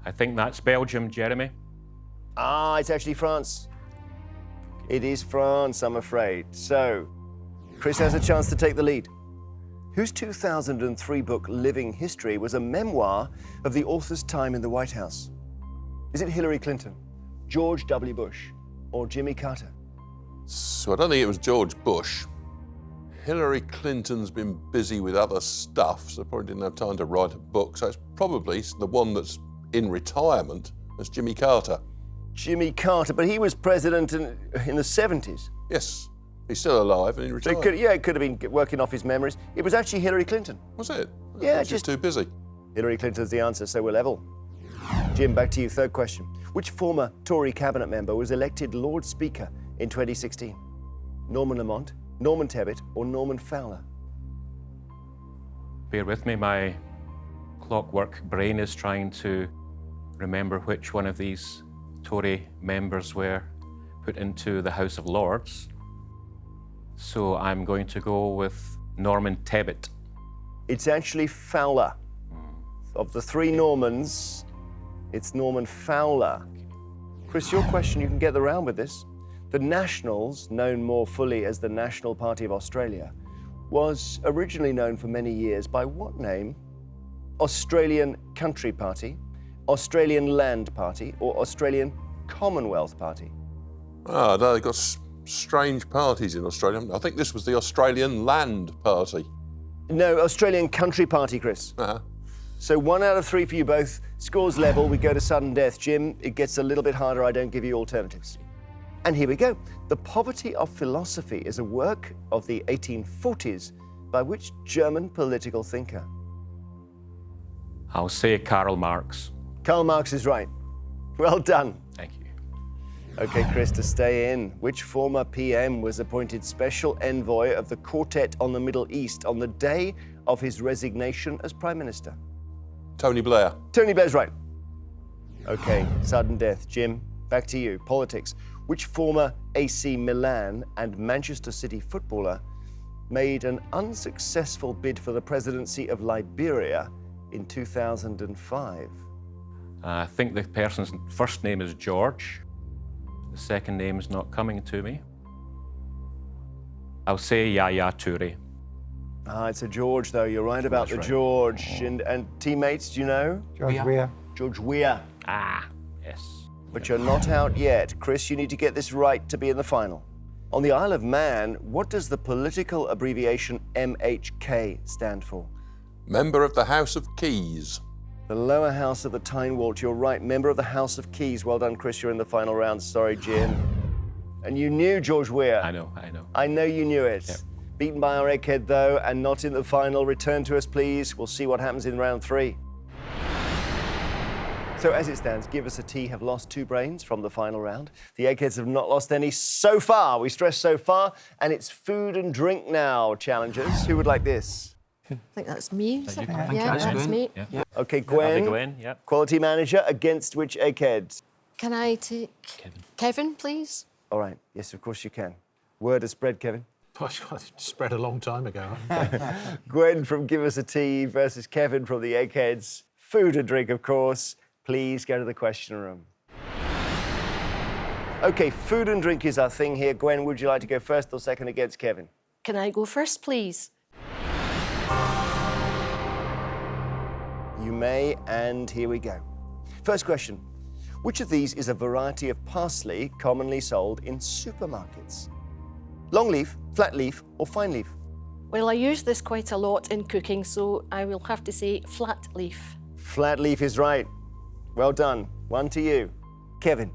L: I think that's Belgium, Jeremy.
A: It's actually France. It is France, I'm afraid. So, Chris has a chance to take the lead. Whose 2003 book, Living History, was a memoir of the author's time in the White House? Is it Hillary Clinton, George W. Bush, or Jimmy Carter?
I: So I don't think it was George Bush. Hillary Clinton's been busy with other stuff, so probably didn't have time to write a book. So it's probably the one that's in retirement. That's Jimmy Carter.
A: Jimmy Carter, but he was president in the 70s.
I: Yes. He's still alive and he retired.
A: So it could have been working off his memories. It was actually Hillary Clinton.
I: Was it?
A: Yeah,
I: just too busy.
A: Hillary Clinton's the answer, so we're level. Jim, back to you. Third question. Which former Tory cabinet member was elected Lord Speaker in 2016? Norman Lamont, Norman Tebbit, or Norman Fowler?
L: Bear with me, my clockwork brain is trying to remember which one of these Tory members were put into the House of Lords. So I'm going to go with Norman Tebbit.
A: It's actually Fowler. Of the three Normans, it's Norman Fowler. Chris, your question, you can get the round with this. The Nationals, known more fully as the National Party of Australia, was originally known for many years by what name? Australian Country Party, Australian Land Party, or Australian Commonwealth Party?
I: No, they've got strange parties in Australia. I think this was the Australian Land Party.
A: No, Australian Country Party, Chris. So 1 out of 3 for you both. Scores level, we go to sudden death. Jim, it gets a little bit harder, I don't give you alternatives. And here we go. The Poverty of Philosophy is a work of the 1840s by which German political thinker?
L: I'll say Karl Marx.
A: Karl Marx is right. Well done.
L: Thank you.
A: Okay, Chris, to stay in, which former PM was appointed Special Envoy of the Quartet on the Middle East on the day of his resignation as Prime Minister?
I: Tony Blair.
A: Tony Blair's right. Okay, sudden death. Jim, back to you. Politics. Which former AC Milan and Manchester City footballer made an unsuccessful bid for the presidency of Liberia in 2005?
L: I think the person's first name is George. The second name is not coming to me. I'll say Yaya Toure.
A: It's a George, though. You're right about the George. And teammates, do you know?
M: George Weah.
A: George Weah.
L: Yes.
A: But you're not out yet. Chris, you need to get this right to be in the final. On the Isle of Man, what does the political abbreviation MHK stand for?
I: Member of the House of Keys.
A: The lower house of the Tynewald. You're right. Member of the House of Keys. Well done, Chris. You're in the final round. Sorry, Jim. And you knew George Weah.
L: I know.
A: I know you knew it.
L: Yep.
A: Beaten by our Egghead, though, and not in the final. Return to us, please. We'll see what happens in round 3. So as it stands, Give Us a Tea have lost 2 brains from the final round. The Eggheads have not lost any so far. We stress so far. And it's food and drink now, challengers. Who would like this?
N: I think that's me.
L: That you,
N: Yeah, that's me.
L: Yeah.
A: OK,
L: That'll be
A: Gwen.
L: Gwen, yeah.
A: Quality manager against which Egghead?
N: Can I take Kevin, please?
A: All right. Yes, of course you can. Word has spread, Kevin.
R: Spread a long time ago.
A: Gwen from Give Us a Tea versus Kevin from the Eggheads. Food and drink, of course. Please go to the question room. OK, food and drink is our thing here. Gwen, would you like to go first or second against Kevin?
N: Can I go first, please?
A: You may, and here we go. First question. Which of these is a variety of parsley commonly sold in supermarkets? Long leaf, flat leaf, or fine leaf?
N: Well, I use this quite a lot in cooking, so I will have to say flat leaf.
A: Flat leaf is right. Well done. 1 to you. Kevin,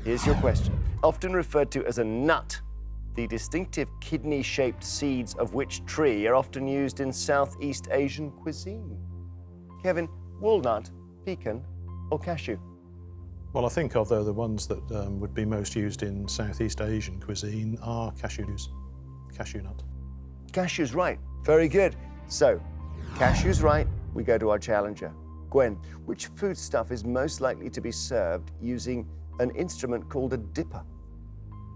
A: here's your question. Often referred to as a nut, the distinctive kidney-shaped seeds of which tree are often used in Southeast Asian cuisine? Kevin, walnut, pecan, or cashew?
J: Well, I think although the ones that would be most used in Southeast Asian cuisine are cashews, cashew nut.
A: Cashew's right. Very good. So, cashew's right. We go to our challenger. Gwen, which foodstuff is most likely to be served using an instrument called a dipper?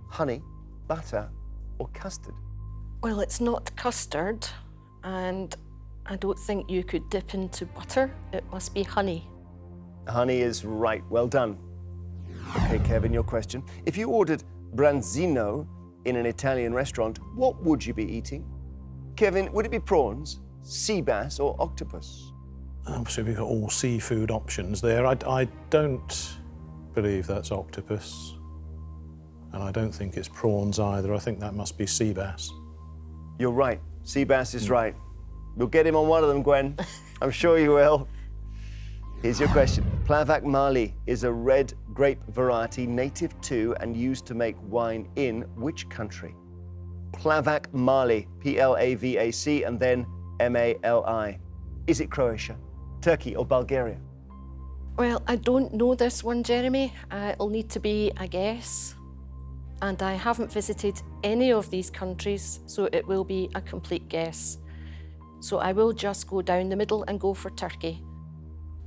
A: Honey, butter, or custard?
N: Well, it's not custard, and I don't think you could dip into butter. It must be honey.
A: Honey is right. Well done. OK, Kevin, your question. If you ordered branzino in an Italian restaurant, what would you be eating? Kevin, would it be prawns, sea bass, or octopus?
J: Obviously, we've got all seafood options there. I don't believe that's octopus, and I don't think it's prawns either. I think that must be sea bass.
A: You're right. Sea bass is right. We'll get him on one of them, Gwen. I'm sure you will. Here's your question. Plavac Mali is a red grape variety native to and used to make wine in which country? Plavac Mali, P-L-A-V-A-C, and then M-A-L-I. Is it Croatia, Turkey, or Bulgaria?
N: Well, I don't know this one, Jeremy. It'll need to be a guess. And I haven't visited any of these countries, so it will be a complete guess. So I will just go down the middle and go for Turkey.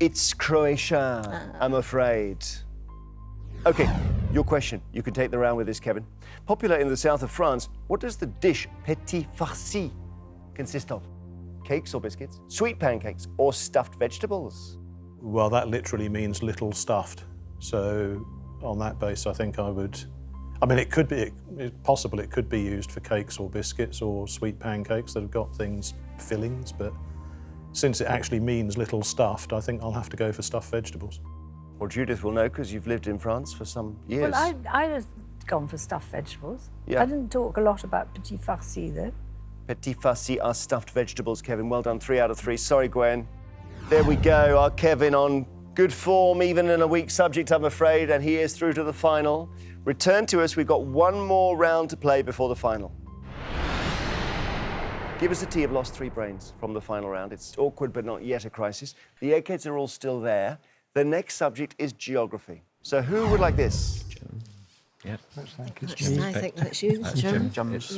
A: It's Croatia, I'm afraid. OK, your question. You can take the round with this, Kevin. Popular in the south of France, what does the dish petit farci consist of? Cakes or biscuits, sweet pancakes, or stuffed vegetables?
J: Well, that literally means little stuffed. So on that base, I think I would... I mean, it could be, it's possible it could be used for cakes or biscuits or sweet pancakes that have got fillings, but since it actually means little stuffed, I think I'll have to go for stuffed vegetables.
A: Well, Judith will know because you've lived in France for some years.
B: Well, I was gone for stuffed vegetables.
A: Yeah.
B: I didn't talk a lot about petit farci, though.
A: Petit farci are stuffed vegetables, Kevin. Well done, 3 out of 3. Sorry, Gwen. There we go, our Kevin on good form, even in a weak subject, I'm afraid, and he is through to the final. Return to us, we've got one more round to play before the final. Give Us a Tea have lost 3 brains from the final round. It's awkward, but not yet a crisis. The Eggheads are all still there. The next subject is geography. So who would like this?
L: Jim. Yeah.
N: I think that's you, Jim.
L: It's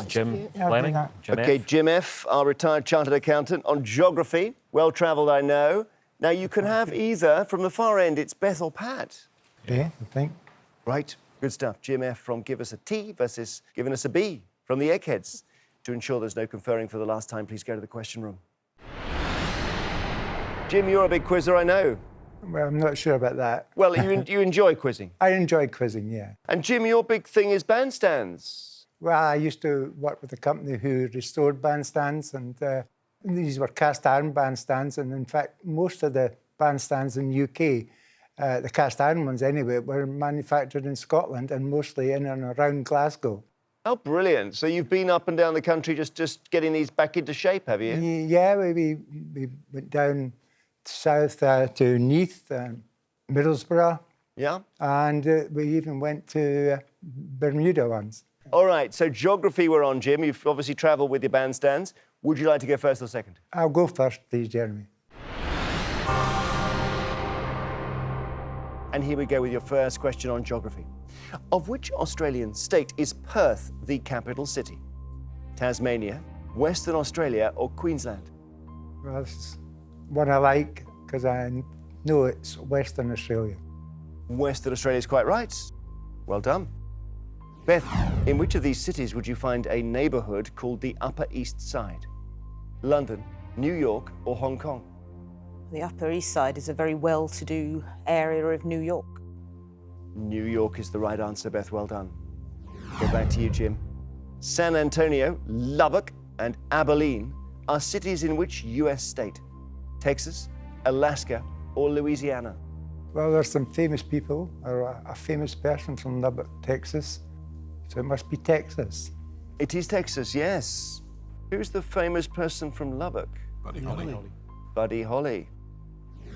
L: Jim Fleming. Jim
A: OK,
L: F.
A: Jim F., our retired chartered accountant on geography. Well-travelled, I know. Now, you can have either. From the far end, it's Beth or Pat.
M: Yeah, I think.
A: Right, good stuff. Jim F. from Give Us a T versus Giving Us a B from the Eggheads. To ensure there's no conferring for the last time, please go to the question room. Jim, you're a big quizzer, I know.
M: Well, I'm not sure about that.
A: Well, you enjoy quizzing.
M: I enjoy quizzing, yeah.
A: And Jim, your big thing is bandstands.
M: Well, I used to work with a company who restored bandstands, and these were cast iron bandstands. And in fact, most of the bandstands in the UK, the cast iron ones anyway, were manufactured in Scotland and mostly in and around Glasgow.
A: Oh, brilliant. So you've been up and down the country just getting these back into shape, have you?
M: Yeah, we went down south to Neath, Middlesbrough.
A: Yeah.
M: And we even went to Bermuda once.
A: All right, so geography we're on, Jim. You've obviously travelled with your bandstands. Would you like to go first or second?
M: I'll go first, please, Jeremy.
A: And here we go with your first question on geography. Of which Australian state is Perth the capital city? Tasmania, Western Australia, or Queensland?
M: Well, this is one I like because I know it's Western Australia.
A: Western Australia is quite right. Well done. Beth, in which of these cities would you find a neighbourhood called the Upper East Side? London, New York, or Hong Kong?
S: The Upper East Side is a very well-to-do area of New York.
A: New York is the right answer, Beth. Well done. Go back to you, Jim. San Antonio, Lubbock, and Abilene are cities in which US state? Texas, Alaska, or Louisiana?
M: Well, there's some famous people, or a famous person from Lubbock, Texas. So it must be Texas.
A: It is Texas, yes. Who's the famous person from Lubbock?
R: Buddy Holly.
A: Buddy Holly.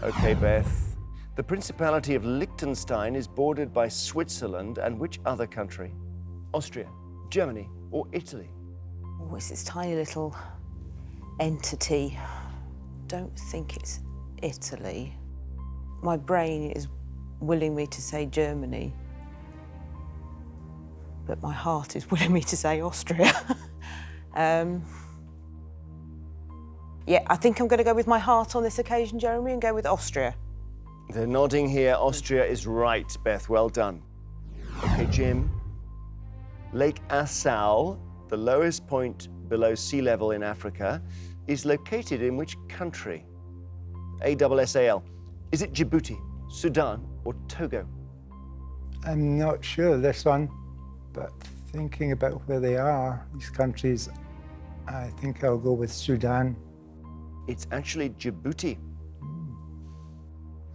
A: Okay, Beth. The Principality of Liechtenstein is bordered by Switzerland and which other country? Austria, Germany, or Italy?
S: Oh, it's this tiny little entity. Don't think it's Italy. My brain is willing me to say Germany, but my heart is willing me to say Austria. Yeah, I think I'm going to go with my heart on this occasion, Jeremy, and go with Austria.
A: They're nodding here. Austria is right, Beth. Well done. Okay, Jim. Lake Assal, the lowest point below sea level in Africa, is located in which country? ASSAL. Is it Djibouti, Sudan, or Togo?
M: I'm not sure this one, but thinking about where they are, these countries, I think I'll go with Sudan.
A: It's actually Djibouti.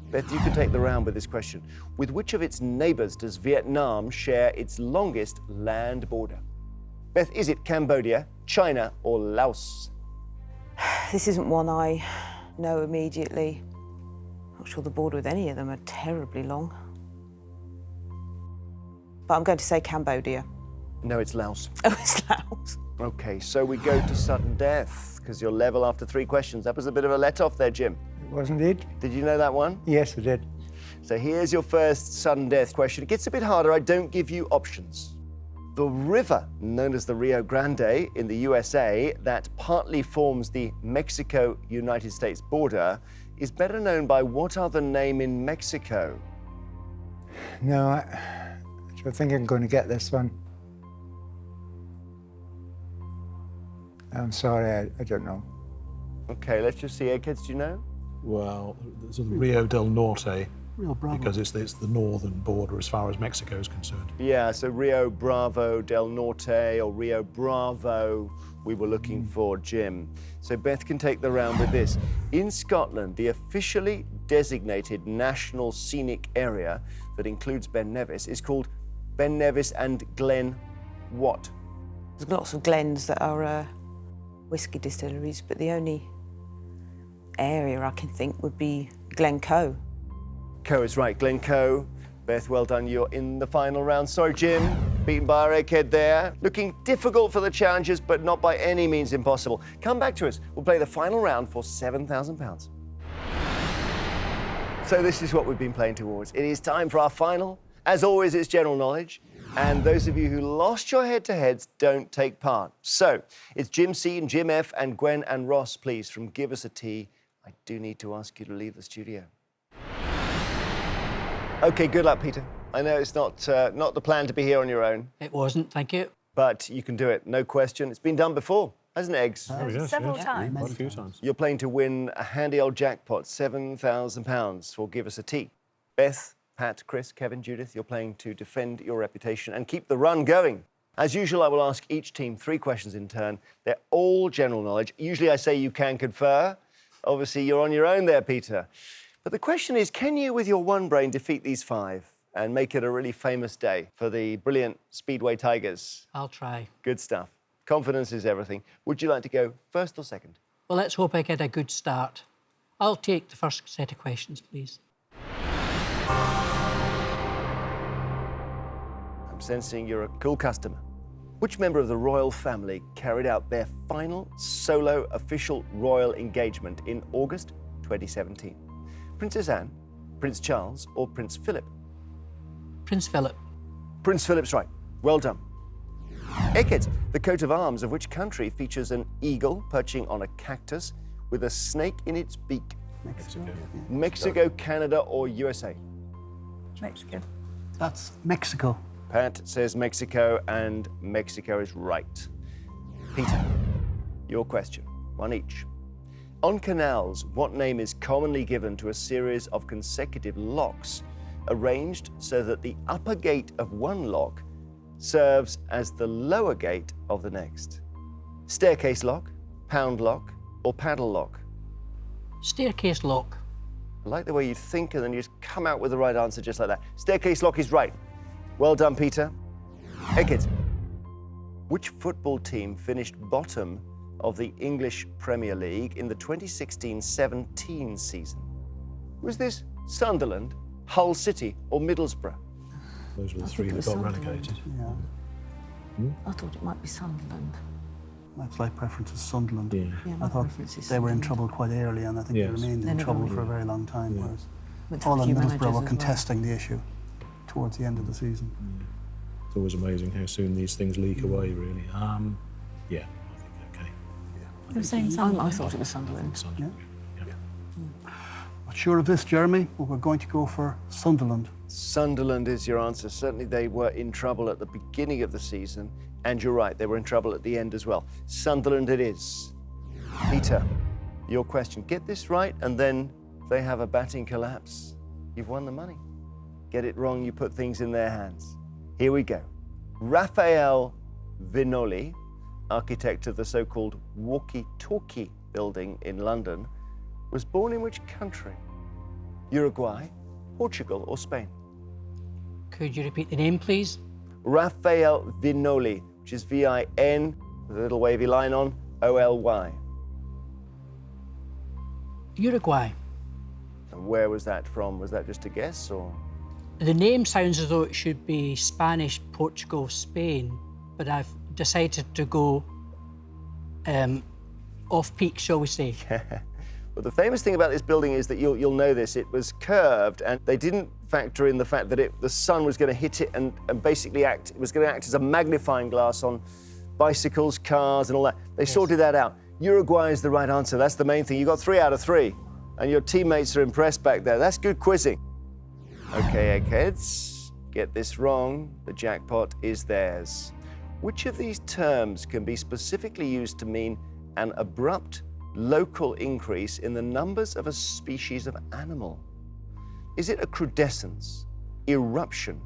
A: Beth, you can take the round with this question. With which of its neighbours does Vietnam share its longest land border? Beth, is it Cambodia, China, or Laos?
S: This isn't one I know immediately. Not sure the border with any of them are terribly long. But I'm going to say Cambodia.
A: No, it's Laos.
S: Oh, it's Laos.
A: Okay, so we go to sudden death, because you're level after 3 questions. That was a bit of a let-off there, Jim.
M: It wasn't it?
A: Did you know that one?
M: Yes, I did.
A: So here's your first sudden death question. It gets a bit harder. I don't give you options. The river known as the Rio Grande in the USA that partly forms the Mexico-United States border is better known by what other name in Mexico?
M: No, I don't think I'm going to get this one. I'm sorry, I don't know.
A: Okay, let's just see. Eggheads, do you know?
R: Well, it's the Rio del Norte,
K: Rio Bravo.
R: because it's the northern border as far as Mexico is concerned.
A: Yeah, so Rio Bravo del Norte or Rio Bravo we were looking for, Jim. So Beth can take the round with this. In Scotland, the officially designated national scenic area that includes Ben Nevis is called Ben Nevis and Glen what?
S: There's lots of glens that are whisky distilleries, but the only area I can think would be Glencoe.
A: Coe is right, Glencoe. Beth, well done. You're in the final round. Sorry, Jim. Beaten by our egghead there. Looking difficult for the challengers, but not by any means impossible. Come back to us. We'll play the final round for £7,000. So this is what we've been playing towards. It is time for our final. As always, it's general knowledge. And those of you who lost your head-to-heads don't take part. So it's Jim C and Jim F and Gwen and Ross, please, from Give Us a T. I do need to ask you to leave the studio. OK, good luck, Peter. I know it's not the plan to be here on your own.
P: It wasn't, thank you.
A: But you can do it, no question. It's been done before, hasn't it, Eggs?
R: Oh, yes,
B: Several
R: yes.
B: times.
R: Quite a few times.
A: You're playing to win a handy old jackpot, £7,000 for Give Us a T. Beth, Pat, Chris, Kevin, Judith, you're playing to defend your reputation and keep the run going. As usual, I will ask each team 3 questions in turn. They're all general knowledge. Usually I say you can confer. Obviously, you're on your own there, Peter. But the question is, can you, with your one brain, defeat these 5 and make it a really famous day for the brilliant Speedway Tigers?
P: I'll try.
A: Good stuff. Confidence is everything. Would you like to go first or second?
P: Well, let's hope I get a good start. I'll take the first set of questions, please.
A: I'm sensing you're a cool customer. Which member of the royal family carried out their final solo official royal engagement in August 2017? Princess Anne, Prince Charles or Prince Philip?
P: Prince Philip.
A: Prince Philip's right. Well done. Eggheads, the coat of arms of which country features an eagle perching on a cactus with a snake in its beak?
R: Mexico.
A: Mexico, Canada, or USA?
B: Mexico.
K: That's Mexico.
A: Pat says Mexico, and Mexico is right. Peter, your question, one each. On canals, what name is commonly given to a series of consecutive locks arranged so that the upper gate of one lock serves as the lower gate of the next? Staircase lock, pound lock, or paddle lock?
P: Staircase lock.
A: I like the way you think and then you just come out with the right answer just like that. Staircase lock is right. Well done, Peter. Eggheads, which football team finished bottom of the English Premier League in the 2016-17 season? Was this Sunderland, Hull City, or Middlesbrough?
R: Those were the
K: I
R: three
K: think it
R: that
K: was
R: got
K: Sunderland.
R: relegated.
K: Yeah.
S: I thought it might be Sunderland.
K: My slight preference is Sunderland.
R: Yeah.
S: Yeah, my
K: I thought
S: preference is
K: they were in
S: Sunderland.
K: trouble quite early, and I think
R: Yes.
K: they remained
S: They
K: in
S: never
K: trouble
S: really-
K: for a very long time. Whereas
S: With
K: Hull
S: a
K: and
S: few
K: Middlesbrough
S: managers
K: were
S: as
K: contesting the issue towards the end of the season.
R: It's always amazing how soon these things leak away, really. Yeah, I think okay.
B: You're saying
S: I
B: Sunderland?
S: thought it was Sunderland.
R: Sunderland.
K: Not sure of this, Jeremy, but we're going to go for Sunderland.
A: Sunderland is your answer. Certainly they were in trouble at the beginning of the season, and you're right, they were in trouble at the end as well. Sunderland it is. Peter, your question. Get this right, and then if they have a batting collapse, you've won the money. Get it wrong, you put things in their hands. Here we go. Raphael Vignoli, architect of the so-called walkie-talkie building in London, was born in which country? Uruguay, Portugal, or Spain?
P: Could you repeat the name, please?
A: Raphael Vignoli, which is V-I-N, with a little wavy line on, O-L-Y.
P: Uruguay.
A: And where was that from? Was that just a guess, or?
P: The name sounds as though it should be Spanish, Portugal, Spain, but I've decided to go off-peak, shall we say.
A: Well, the famous thing about this building is that you'll know this. It was curved, and they didn't factor in the fact that the sun was going to hit it and basically it was going to act as a magnifying glass on bicycles, cars, and all that. They sorted that out. Uruguay is the right answer. That's the main thing. You got 3 out of 3, and your teammates are impressed back there. That's good quizzing. Okay, Eggheads, get this wrong. The jackpot is theirs. Which of these terms can be specifically used to mean an abrupt local increase in the numbers of a species of animal? Is it a crudescence, eruption,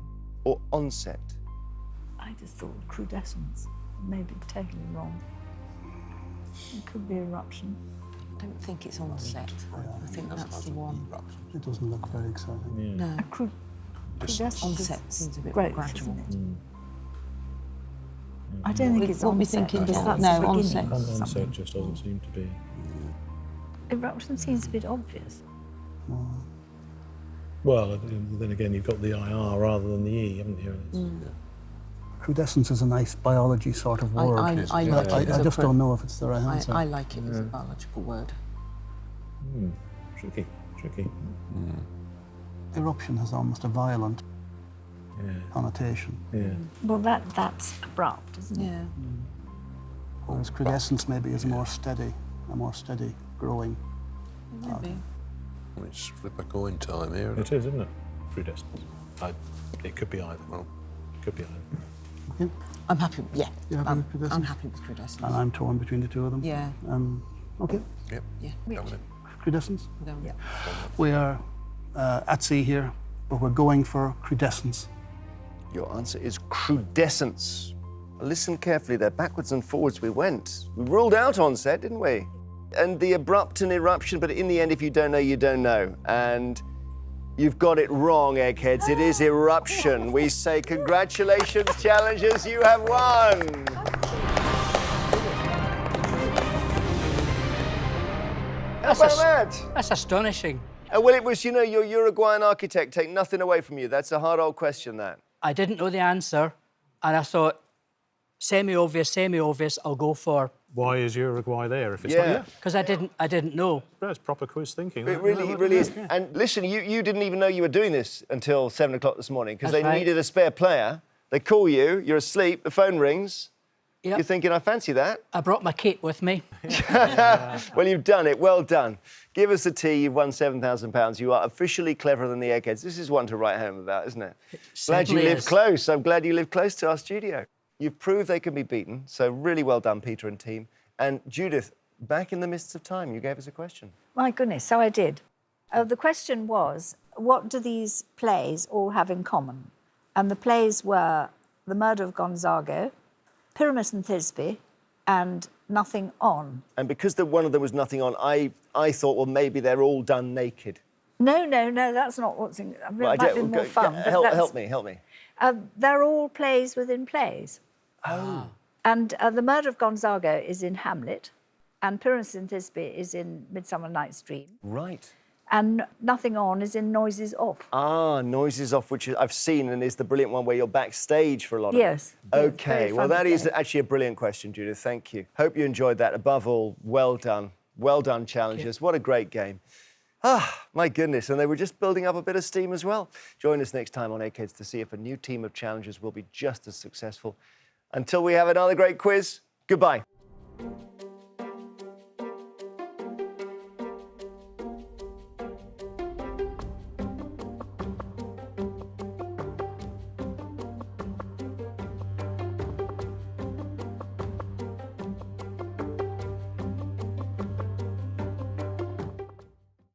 A: or onset?
B: I just thought crudescence. Maybe totally wrong. It could be eruption.
S: I don't think it's onset. I think that's the one.
K: It doesn't look very exciting.
S: No.
B: Crudescence
S: Onset
B: is
S: seems a bit
B: growth,
S: gradual.
B: isn't it? I don't think it's
S: What we
B: onset.
S: thinking
B: because
S: is
B: that's
S: no,
B: the
S: onset.
B: beginning of
R: Onset
B: something.
R: just doesn't seem to be.
B: Eruption seems a bit obvious.
R: Well, then again, you've got the IR rather than the E, haven't you?
K: Crudescence is a nice biology sort of word.
S: I
K: but
S: like it as
K: I
S: a
K: just don't know if it's the right answer.
S: I like it as a biological word.
R: Tricky.
K: Eruption has almost a violent connotation.
R: Yeah.
B: Well, that's abrupt, isn't it?
S: Yeah.
K: Whereas crudescence maybe is a more steady growing.
S: Maybe.
I: It's flip a coin time here.
R: It is, isn't it? Predestined. It could be either. Well, could be either.
K: Okay.
S: I'm happy. Yeah.
K: You're happy with crudescence?
S: I'm happy with crudescence.
K: And I'm torn between the two of them.
S: Yeah.
K: Okay.
I: Yep.
S: Yeah.
K: Crudescence.
S: Yeah.
K: We are at sea here, but we're going for crudescence.
A: Your answer is crudescence. Listen carefully there. Backwards and forwards we went. We ruled out onset, didn't we? And the abrupt and eruption, but in the end, if you don't know, you don't know. And you've got it wrong, Eggheads. It is eruption. We say congratulations, challengers. You have won. How about that?
P: That's astonishing.
A: Well, it was, your Uruguayan architect. Take nothing away from you. That's a hard old question, that.
P: I didn't know the answer, and I thought, semi-obvious, I'll go for
J: Why is Uruguay there if it's
A: Yeah.
J: not?
P: Because I didn't know.
J: That's proper quiz thinking.
A: It really is. And listen, you didn't even know you were doing this until 7 o'clock this morning because
P: That's
A: they
P: right.
A: needed a spare player. They call you, you're asleep, the phone rings.
P: Yep.
A: You're thinking, I fancy that.
P: I brought my kit with me.
A: Well, you've done it. Well done. Give us a tea. You've won £7,000. You are officially cleverer than the Eggheads. This is one to write home about, isn't it? Glad you
P: certainly
A: live
P: is.
A: close. I'm glad you live close to our studio. You've proved they can be beaten, so really well done, Peter and team. And Judith, back in the mists of time, you gave us a question.
B: My goodness, so I did. The question was, what do these plays all have in common? And the plays were The Murder of Gonzago, Pyramus and Thisbe, and Nothing On.
A: And because one of them was nothing on, I thought, well, maybe they're all done naked.
B: No, that's not what's in... I mean,
A: Well,
B: it might be more fun. but
A: help me.
B: They're all plays within plays.
A: Oh.
B: And The Murder of Gonzago is in Hamlet, and Pyramus and Thisbe is in Midsummer Night's Dream.
A: Right.
B: And Nothing On is in Noises Off.
A: Ah, Noises Off, which I've seen and is the brilliant one where you're backstage for a lot of it.
B: Yes.
A: OK, well, that is
B: play.
A: actually a brilliant question, Judith. Thank you. Hope you enjoyed that. Above all, well done. Well done, challengers. What a great game. Ah, my goodness. And they were just building up a bit of steam as well. Join us next time on Eggheads to see if a new team of challengers will be just as successful. Until we have another great quiz, goodbye.